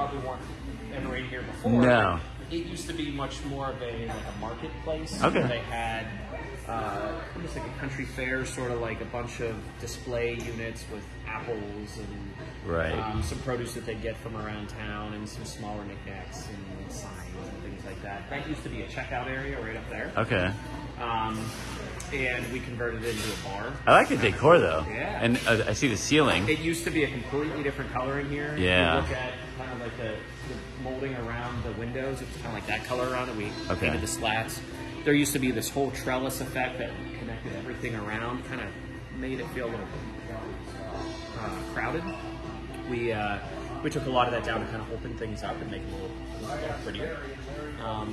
probably weren't ever in here before. No. It used to be much more of a marketplace. Okay. Where they had almost like a country fair, sort of like a bunch of display units with apples and some produce that they get from around town, and some smaller knickknacks and signs and things like that. That used to be a checkout area right up there. Okay. And we converted it into a bar. I like the decor though. Yeah. And I see the ceiling. It used to be a completely different color in here. Yeah. If you look at kind of like the molding around the windows, it was kind of like that color around it. We painted the slats. There used to be this whole trellis effect that connected everything around, kind of made it feel a little crowded. We took a lot of that down to kind of open things up and make it a little prettier.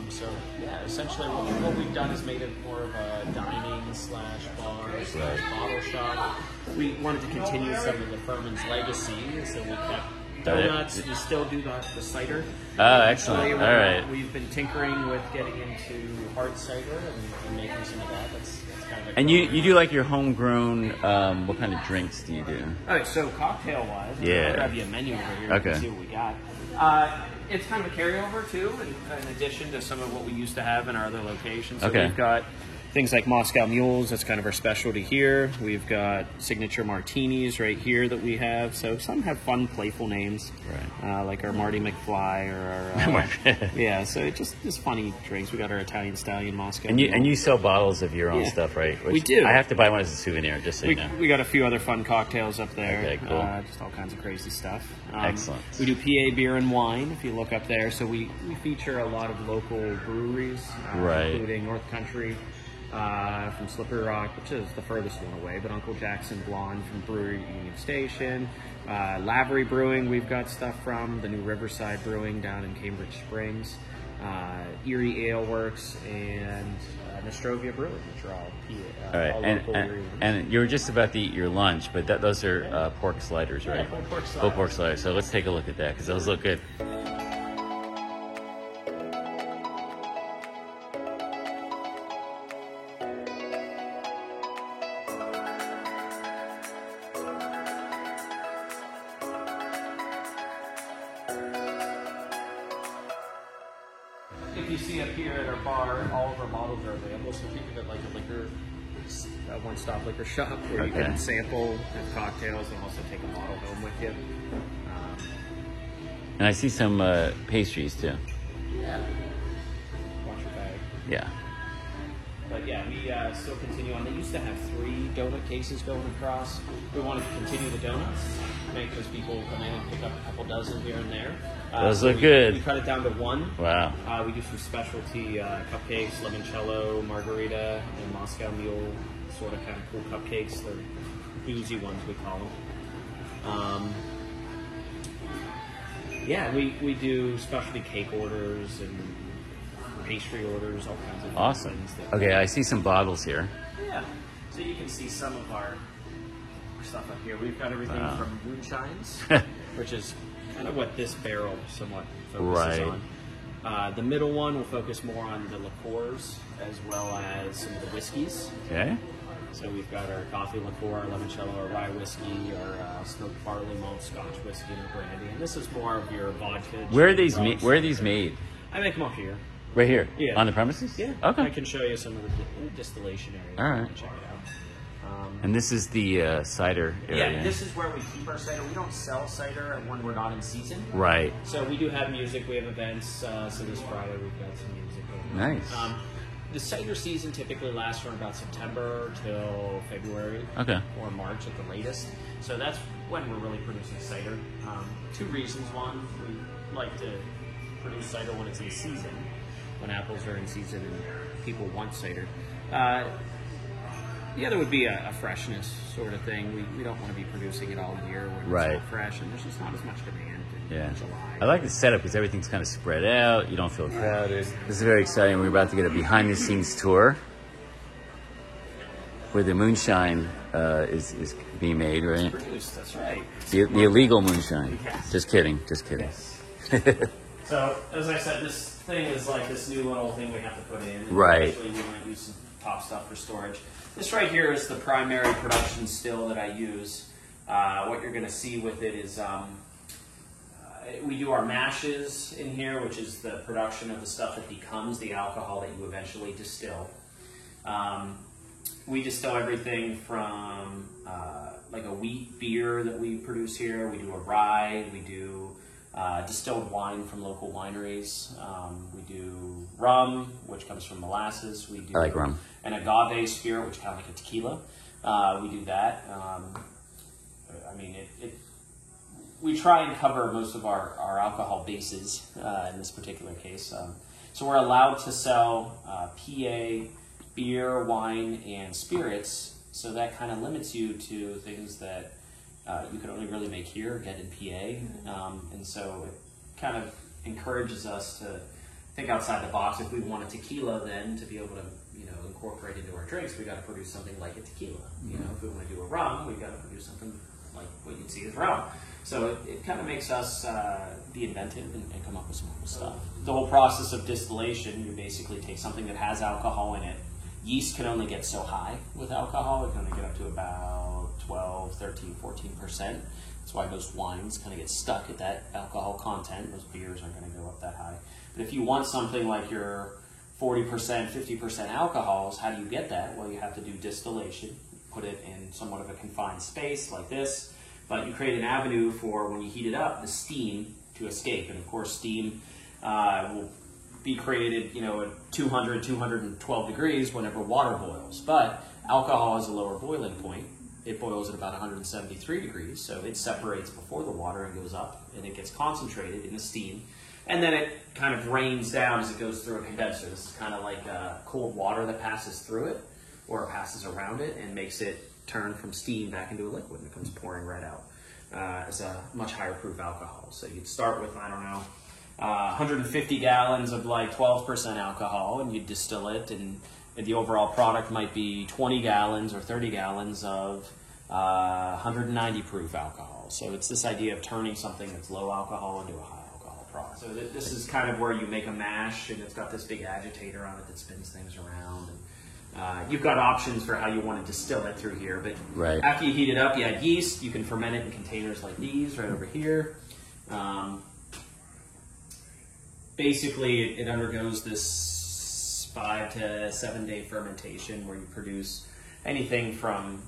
So yeah, essentially what we've done is made it more of a dining / bar / bottle shop. We wanted to continue some of the Furman's legacy, so we kept donuts. We still do the cider. Oh, excellent. All right. We've been tinkering with getting into hard cider and making some of that. That's kind of and you do like your homegrown, what kind of drinks do you do? All right, so cocktail-wise, I'll grab you a menu over here and see what we got. It's kind of a carryover, too, in addition to some of what we used to have in our other locations. So we've got things like Moscow Mules, that's kind of our specialty here. We've got signature martinis right here that we have. So some have fun, playful names, like our Marty McFly or our... so it's just funny drinks. We got our Italian Stallion Moscow Mule. And you sell bottles of your own stuff, right? We do. I have to buy one as a souvenir, just so you know. We got a few other fun cocktails up there. Okay, cool. Just all kinds of crazy stuff. Excellent. We do PA beer and wine, if you look up there. So we feature a lot of local breweries, including North Country, from Slippery Rock, which is the furthest one away, but Uncle Jackson Blonde from Brewery Union Station, Lavery Brewing, we've got stuff from, the new Riverside Brewing down in Cambridge Springs, Erie Ale Works, and Nostrovia Brewing, which are all local breweries. And you were just about to eat your lunch, but those are pork sliders, right? Yeah, pork sliders. Full pork sliders. So let's take a look at that, because those look good. If you see up here at our bar, all of our bottles are available, so think of it like a one-stop liquor shop where you can sample have cocktails and also take a bottle home with you. And I see some pastries too. Yeah. Watch your bag. Yeah. But yeah, we still continue on. They used to have 3 donut cases going across. We wanted to continue the donuts, make those people come in and pick up a couple dozen here and there. Those look good. We cut it down to 1. Wow. We do some specialty cupcakes, limoncello, margarita, and Moscow Mule, sort of kind of cool cupcakes. They're boozy ones, we call them. We do specialty cake orders and pastry orders, all kinds of awesome things. Okay, I see some bottles here. Yeah, so you can see some of our stuff up here. We've got everything from moonshines, which is kind of what this barrel somewhat focuses on. The middle one will focus more on the liqueurs as well as some of the whiskeys. Okay. So we've got our coffee liqueur, our limoncello, our rye whiskey, our smoked barley malt Scotch whiskey, and our brandy. And this is more of your vodka. Where are these made? I make them up here. Right here? Yeah. On the premises? Yeah. Okay. I can show you some of the distillation area. All right. Check it out. And this is the cider area. Yeah, this is where we keep our cider. We don't sell cider when we're not in season. Right. So we do have music. We have events. So this Friday we've got some music going on. Nice. The cider season typically lasts from about September till February. Okay. Or March at the latest. So that's when we're really producing cider. 2 reasons. One, we like to produce cider when it's in season, when apples are in season and people want cider. The other would be a freshness sort of thing. We don't want to be producing it all year when it's not fresh, and there's just not as much demand in July. I like the setup because everything's kind of spread out. You don't feel crowded. This is very exciting. We're about to get a behind-the-scenes tour where the moonshine is being made, right? Produced, that's right. The illegal moonshine. Yes. Just kidding. Yes. So, as I said, this thing is like this new little thing we have to put in. Right. Actually, we might use some top stuff for storage. This right here is the primary production still that I use. What you're going to see with it is We do our mashes in here, which is the production of the stuff that becomes the alcohol that you eventually distill. We distill everything from like a wheat beer that we produce here. We do a rye. We do distilled wine from local wineries. We do rum, which comes from molasses. We do I like rum. An agave spirit, which is kind of like a tequila. We do that. I mean, we try and cover most of our alcohol bases in this particular case. So we're allowed to sell PA beer, wine, and spirits. So that kind of limits you to things that you can only really make here, get in PA. And so it kind of encourages us to think outside the box. If we want a tequila, then to be able to incorporate into our drinks, we got to produce something like a tequila. If we want to do a rum, we got to produce something like what you'd see as rum. So it kind of makes us be inventive and come up with some cool stuff. The whole process of distillation, you basically take something that has alcohol in it. Yeast can only get so high with alcohol. It can only get up to about 12, 13, 14%. That's why most wines kind of get stuck at that alcohol content. Most beers aren't going to go up that high. But if you want something like your 40%, 50% alcohols, how do you get that? Well, you have to do distillation. Put it in somewhat of a confined space like this. But you create an avenue for, when you heat it up, the steam to escape. And of course, steam will be created, at 200, 212 degrees whenever water boils. But alcohol has a lower boiling point. It boils at about 173 degrees, so it separates before the water and goes up, and it gets concentrated in the steam. And then it kind of rains down as it goes through a condenser. This is kind of like cold water that passes through it, or passes around it, and makes it turn from steam back into a liquid, and it comes pouring right out as a much higher proof alcohol. So you'd start with, 150 gallons of like 12% alcohol, and you'd distill it, and the overall product might be 20 gallons or 30 gallons of 190 proof alcohol. So it's this idea of turning something that's low alcohol into a high alcohol product. So this is kind of where you make a mash, and it's got this big agitator on it that spins things around. And you've got options for how you want to distill it through here, but after you heat it up, you add yeast. You can ferment it in containers like these right over here. Basically, it undergoes this 5 to 7 day fermentation where you produce anything from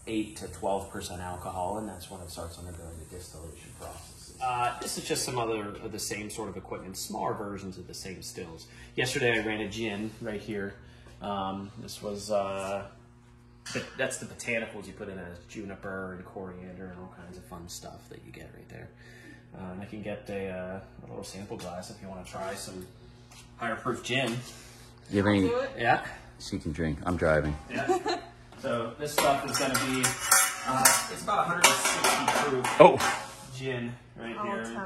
8 to 12% alcohol, and that's when it starts undergoing the distillation process. This is just some other of the same sort of equipment, smaller versions of the same stills. Yesterday, I ran a gin right here. This was that's the botanicals you put in as juniper and coriander and all kinds of fun stuff that you get right there. I can get a little sample glass if you want to try some higher proof gin. You have any? Yeah. She can drink. I'm driving. Yeah. So this stuff is going to be, it's about 160 proof gin right here.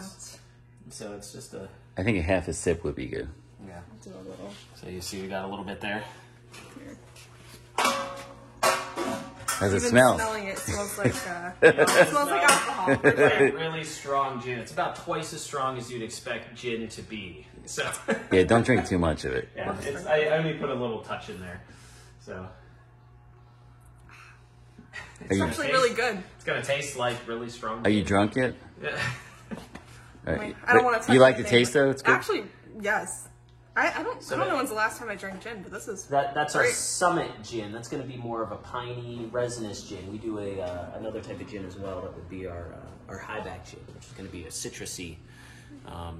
So it's just a... I think a half a sip would be good. Yeah. I'll do a little. So you see we got a little bit there. Here. How's it Even smell? Smelling it smells like it smells like alcohol. It's like really strong gin. It's about twice as strong as you'd expect gin to be. So Yeah, don't drink too much of it. Yeah, I only put a little touch in there. So It's actually really good. It's gonna taste like really strong gin. Are you drunk yet? Yeah. All right. I don't want to touch You like the anything, taste though? It's good. Actually, yes. I don't know when's the last time I drank gin, but this is That's our great. Summit gin. That's going to be more of a piney, resinous gin. We do another type of gin as well. That would be our highback gin, which is going to be a citrusy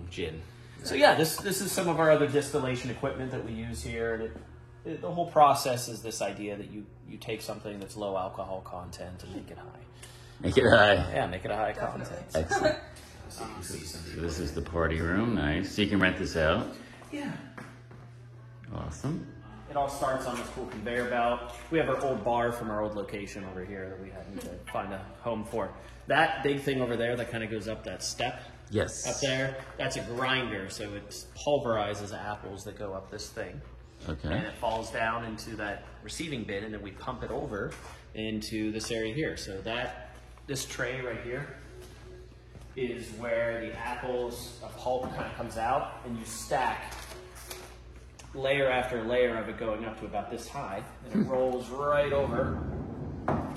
gin. So yeah, this is some of our other distillation equipment that we use here. And the whole process is this idea that you take something that's low alcohol content and make it high. Make it high. Yeah, make it a high content. Excellent. So this is the party room. Nice. So you can rent this out. Yeah. Awesome. It all starts on this cool conveyor belt. We have our old bar from our old location over here that we had to find a home for. That big thing over there that kind of goes up that step Yes. up there, that's a grinder. So it pulverizes apples that go up this thing. Okay. And it falls down into that receiving bin, and then we pump it over into this area here. So this tray right here is where the apples, a pulp kind of comes out, and you stack layer after layer of it going up to about this high, and it rolls right over,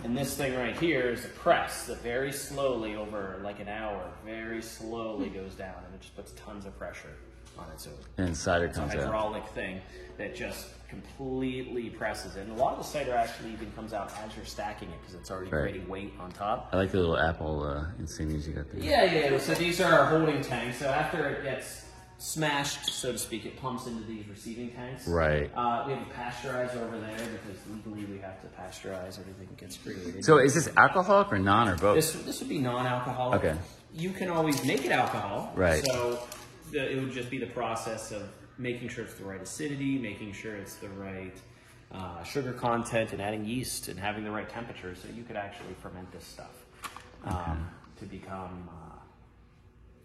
and And this thing right here is a press that very slowly, over like an hour, very slowly goes down, and it just puts tons of pressure on it. So and cider comes it's a out. hydraulic thing that just completely presses it. And a lot of the cider actually even comes out as you're stacking it because it's already creating weight on top. I like the little Apple insignias you got there. Yeah. So these are our holding tanks. So after it gets smashed, so to speak, it pumps into these receiving tanks. Right. We have a pasteurizer over there because legally we have to pasteurize everything that gets created. So is this alcoholic or non or both? This would be non-alcoholic. Okay. You can always make it alcohol. Right. So it would just be the process of making sure it's the right acidity, making sure it's the right sugar content, and adding yeast and having the right temperature, so you could actually ferment this stuff to become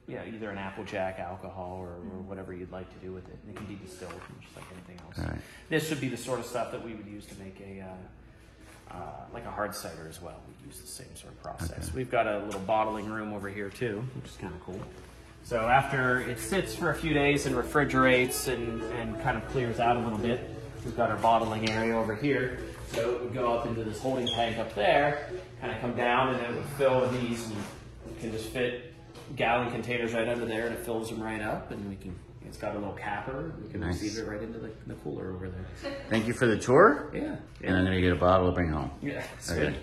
either an Applejack alcohol or whatever you'd like to do with it. And it can be distilled just like anything else. All right. This would be the sort of stuff that we would use to make like a hard cider as well. We'd use the same sort of process. We've got a little bottling room over here too, which is kind of cool. So after it sits for a few days and refrigerates and kind of clears out a little bit, we've got our bottling area over here. So it would go up into this holding tank up there, kind of come down, and it would fill with these, and you can just fit gallon containers right under there, and it fills them right up, and it's got a little capper. We can receive it right into the cooler over there. Thank you for the tour. Yeah. And I'm going to get a bottle to bring home. Yeah. Okay.